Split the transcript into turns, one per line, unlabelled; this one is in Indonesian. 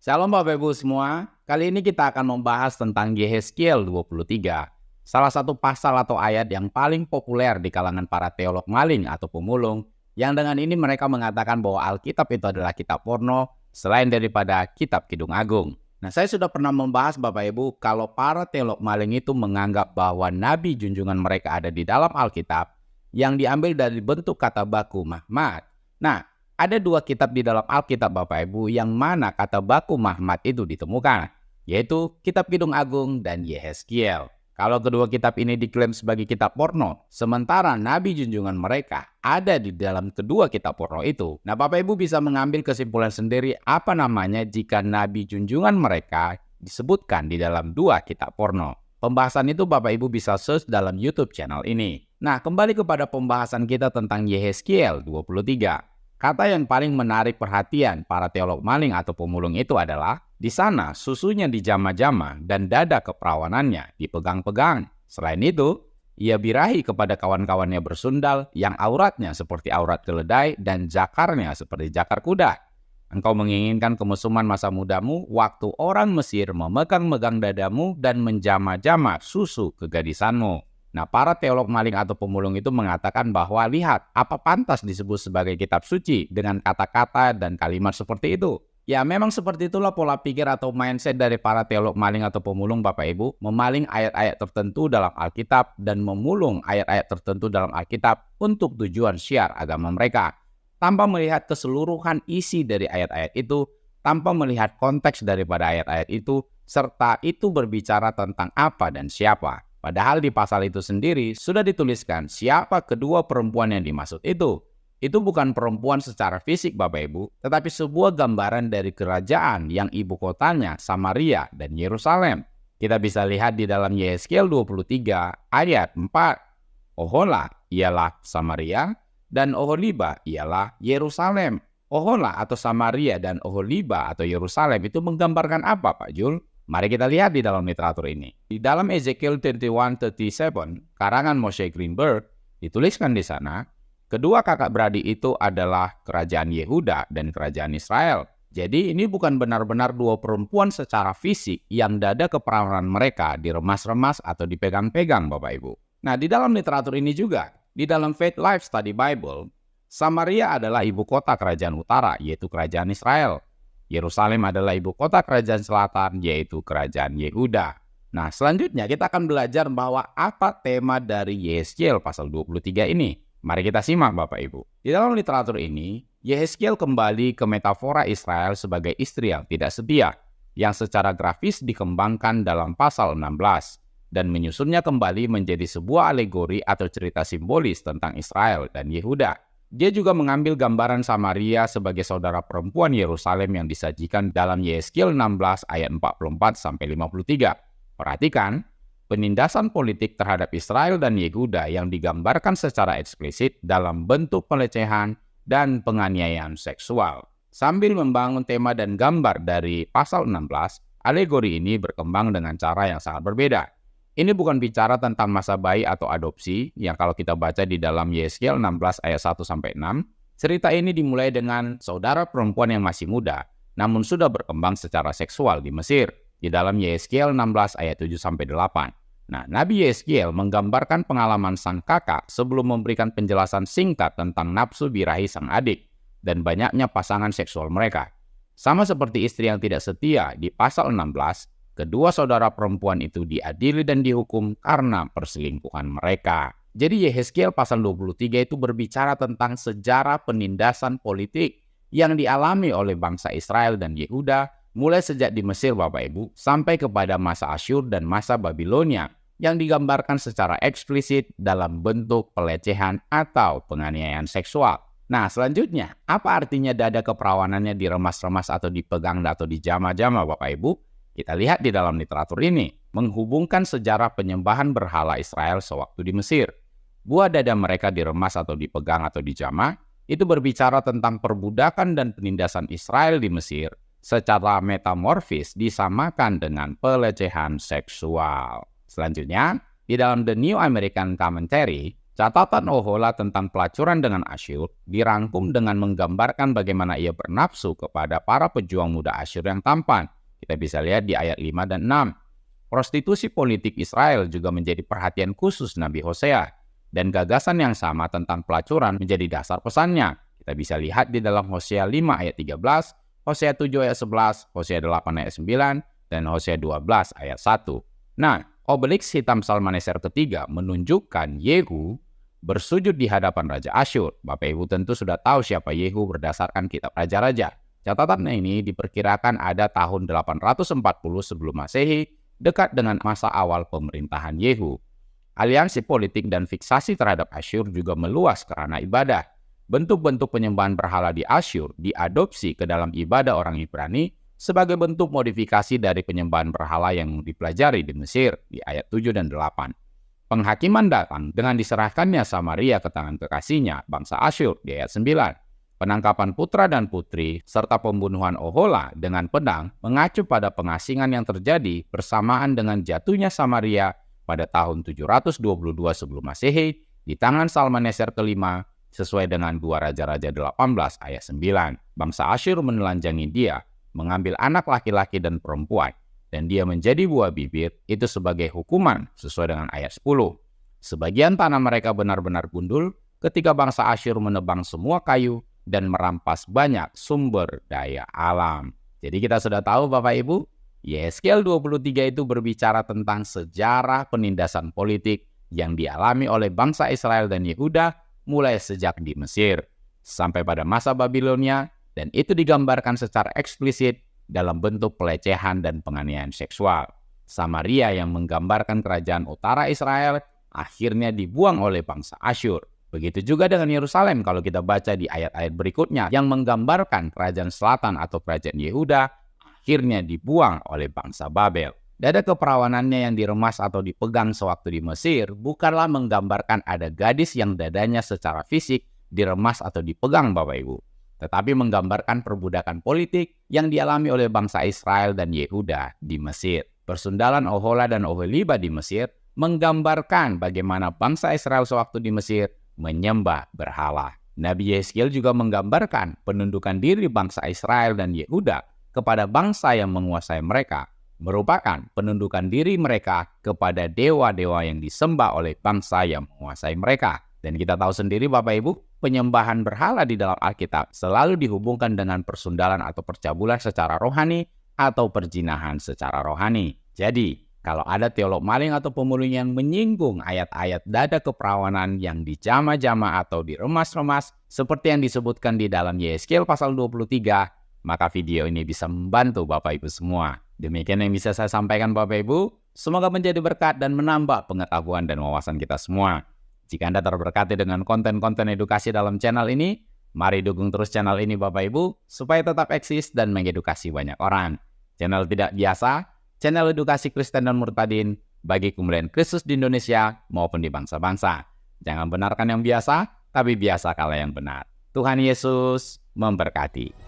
Shalom Bapak Ibu semua, kali ini kita akan membahas tentang Yehezkiel 23. Salah satu pasal atau ayat yang paling populer di kalangan para teolog maling atau pemulung, yang dengan ini mereka mengatakan bahwa Alkitab itu adalah kitab porno selain daripada kitab Kidung Agung. Nah, saya sudah pernah membahas Bapak Ibu kalau para teolog maling itu menganggap bahwa nabi junjungan mereka ada di dalam Alkitab yang diambil dari bentuk kata baku Mahmad. Nah, ada dua kitab di dalam Alkitab Bapak Ibu yang mana kata baku Mahmad itu ditemukan, yaitu kitab Kidung Agung dan Yehezkiel. Kalau kedua kitab ini diklaim sebagai kitab porno, sementara nabi junjungan mereka ada di dalam kedua kitab porno itu. Nah, Bapak Ibu bisa mengambil kesimpulan sendiri apa namanya jika nabi junjungan mereka disebutkan di dalam dua kitab porno. Pembahasan itu Bapak Ibu bisa search dalam YouTube channel ini. Nah, kembali kepada pembahasan kita tentang Yehezkiel 23. Kata yang paling menarik perhatian para teolog maling atau pemulung itu adalah di sana susunya dijama-jama dan dada keperawanannya dipegang-pegang. Selain itu, ia birahi kepada kawan-kawannya bersundal yang auratnya seperti aurat keledai dan jakarnya seperti jakar kuda. Engkau menginginkan kemesuman masa mudamu waktu orang Mesir memegang-megang dadamu dan menjama-jama susu kegadisanmu. Nah, para teolog maling atau pemulung itu mengatakan bahwa lihat, apa pantas disebut sebagai kitab suci dengan kata-kata dan kalimat seperti itu? Ya, memang seperti itulah pola pikir atau mindset dari para teolog maling atau pemulung Bapak Ibu, memaling ayat-ayat tertentu dalam Alkitab dan memulung ayat-ayat tertentu dalam Alkitab untuk tujuan syiar agama mereka, tanpa melihat keseluruhan isi dari ayat-ayat itu, tanpa melihat konteks daripada ayat-ayat itu, serta itu berbicara tentang apa dan siapa. Padahal di pasal itu sendiri sudah dituliskan siapa kedua perempuan yang dimaksud itu. Itu bukan perempuan secara fisik Bapak Ibu, tetapi sebuah gambaran dari kerajaan yang ibu kotanya Samaria dan Yerusalem. Kita bisa lihat di dalam Yehezkiel 23 ayat 4. Ohola ialah Samaria dan Oholiba ialah Yerusalem. Ohola atau Samaria dan Oholiba atau Yerusalem itu menggambarkan apa Pak Jul? Mari kita lihat di dalam literatur ini. Di dalam Ezekiel 31:37, karangan Moshe Greenberg, dituliskan di sana, kedua kakak beradik itu adalah kerajaan Yehuda dan kerajaan Israel. Jadi ini bukan benar-benar dua perempuan secara fisik yang dada keperawanan mereka diremas-remas atau dipegang-pegang Bapak Ibu. Nah, di dalam literatur ini juga, di dalam Faith Life Study Bible, Samaria adalah ibu kota kerajaan utara, yaitu kerajaan Israel. Yerusalem adalah ibu kota kerajaan selatan, yaitu kerajaan Yehuda. Nah, selanjutnya kita akan belajar bahwa apa tema dari Yehezkiel pasal 23 ini. Mari kita simak Bapak Ibu. Di dalam literatur ini, Yehezkiel kembali ke metafora Israel sebagai istri yang tidak setia, yang secara grafis dikembangkan dalam pasal 16, dan menyusunnya kembali menjadi sebuah alegori atau cerita simbolis tentang Israel dan Yehuda. Dia juga mengambil gambaran Samaria sebagai saudara perempuan Yerusalem yang disajikan dalam Yehezkiel 16 ayat 44-53. Perhatikan, penindasan politik terhadap Israel dan Yehuda yang digambarkan secara eksplisit dalam bentuk pelecehan dan penganiayaan seksual. Sambil membangun tema dan gambar dari pasal 16, alegori ini berkembang dengan cara yang sangat berbeda. Ini bukan bicara tentang masa bayi atau adopsi, yang kalau kita baca di dalam Yehezkiel 16 ayat 1-6, cerita ini dimulai dengan saudara perempuan yang masih muda, namun sudah berkembang secara seksual di Mesir, di dalam Yehezkiel 16 ayat 7-8. Nah, Nabi Yehezkiel menggambarkan pengalaman sang kakak sebelum memberikan penjelasan singkat tentang nafsu birahi sang adik, dan banyaknya pasangan seksual mereka. Sama seperti istri yang tidak setia di pasal 16, kedua saudara perempuan itu diadili dan dihukum karena perselingkuhan mereka. Jadi Yehezkiel pasal 23 itu berbicara tentang sejarah penindasan politik yang dialami oleh bangsa Israel dan Yehuda mulai sejak di Mesir Bapak Ibu sampai kepada masa Asyur dan masa Babilonia yang digambarkan secara eksplisit dalam bentuk pelecehan atau penganiayaan seksual. Nah, selanjutnya, apa artinya dada keperawanannya diremas-remas atau dipegang atau dijama-jama Bapak Ibu? Kita lihat di dalam literatur ini, menghubungkan sejarah penyembahan berhala Israel sewaktu di Mesir. Buah dada mereka diremas atau dipegang atau dijama, itu berbicara tentang perbudakan dan penindasan Israel di Mesir secara metamorfis disamakan dengan pelecehan seksual. Selanjutnya, di dalam The New American Commentary, Catatan Ohola tentang pelacuran dengan Asyur dirangkum dengan menggambarkan bagaimana ia bernafsu kepada para pejuang muda Asyur yang tampan. Kita bisa lihat di ayat 5 dan 6. Prostitusi politik Israel juga menjadi perhatian khusus Nabi Hosea, dan gagasan yang sama tentang pelacuran menjadi dasar pesannya. Kita bisa lihat di dalam Hosea 5 ayat 13, Hosea 7 ayat 11, Hosea 8 ayat 9, dan Hosea 12 ayat 1. Nah, obeliks hitam Salmaneser ketiga menunjukkan Yehu bersujud di hadapan Raja Asyur. Bapak Ibu tentu sudah tahu siapa Yehu berdasarkan kitab Raja-Raja. Catatan ini diperkirakan ada tahun 840 sebelum Masehi, dekat dengan masa awal pemerintahan Yehu. Aliansi politik dan fiksasi terhadap Asyur juga meluas karena ibadah. Bentuk-bentuk penyembahan berhala di Asyur diadopsi ke dalam ibadah orang Ibrani sebagai bentuk modifikasi dari penyembahan berhala yang dipelajari di Mesir di ayat 7 dan 8. Penghakiman datang dengan diserahkannya Samaria ke tangan kekasihnya, bangsa Asyur di ayat 9. Penangkapan putra dan putri serta pembunuhan Ohola dengan pedang mengacu pada pengasingan yang terjadi bersamaan dengan jatuhnya Samaria pada tahun 722 sebelum Masehi di tangan Salmaneser kelima sesuai dengan 2 Raja-Raja 18 ayat 9. Bangsa Asyur menelanjangi dia, mengambil anak laki-laki dan perempuan, dan dia menjadi buah bibir, itu sebagai hukuman sesuai dengan ayat 10. Sebagian tanah mereka benar-benar gundul ketika bangsa Asyur menebang semua kayu dan merampas banyak sumber daya alam. Jadi kita sudah tahu Bapak Ibu, Yehezkiel 23 itu berbicara tentang sejarah penindasan politik yang dialami oleh bangsa Israel dan Yehuda mulai sejak di Mesir sampai pada masa Babilonia, dan itu digambarkan secara eksplisit dalam bentuk pelecehan dan penganiayaan seksual. Samaria yang menggambarkan kerajaan utara Israel akhirnya dibuang oleh bangsa Asyur. Begitu juga dengan Yerusalem kalau kita baca di ayat-ayat berikutnya yang menggambarkan kerajaan selatan atau kerajaan Yehuda akhirnya dibuang oleh bangsa Babel. Dada keperawanannya yang diremas atau dipegang sewaktu di Mesir bukanlah menggambarkan ada gadis yang dadanya secara fisik diremas atau dipegang Bapak Ibu, tetapi menggambarkan perbudakan politik yang dialami oleh bangsa Israel dan Yehuda di Mesir. Persundalan Ohola dan Oholiba di Mesir menggambarkan bagaimana bangsa Israel sewaktu di Mesir menyembah berhala. Nabi Yehezkiel juga menggambarkan penundukan diri bangsa Israel dan Yehuda kepada bangsa yang menguasai mereka, merupakan penundukan diri mereka kepada dewa-dewa yang disembah oleh bangsa yang menguasai mereka. Dan kita tahu sendiri Bapak Ibu, penyembahan berhala di dalam Alkitab selalu dihubungkan dengan persundalan atau percabulan secara rohani atau perzinahan secara rohani. Jadi, kalau ada teolog maling atau pemulung yang menyinggung ayat-ayat dada keperawanan yang dijama-jama atau diremas-remas seperti yang disebutkan di dalam Yehezkiel pasal 23, maka video ini bisa membantu Bapak Ibu semua. Demikian yang bisa saya sampaikan Bapak Ibu. Semoga menjadi berkat dan menambah pengetahuan dan wawasan kita semua. Jika Anda terberkati dengan konten-konten edukasi dalam channel ini, mari dukung terus channel ini Bapak Ibu, supaya tetap eksis dan mengedukasi banyak orang. Channel tidak biasa, channel edukasi Kristen dan Murtadin, bagi kemuliaan Kristus di Indonesia maupun di bangsa-bangsa. Jangan benarkan yang biasa, tapi biasakanlah yang benar. Tuhan Yesus memberkati.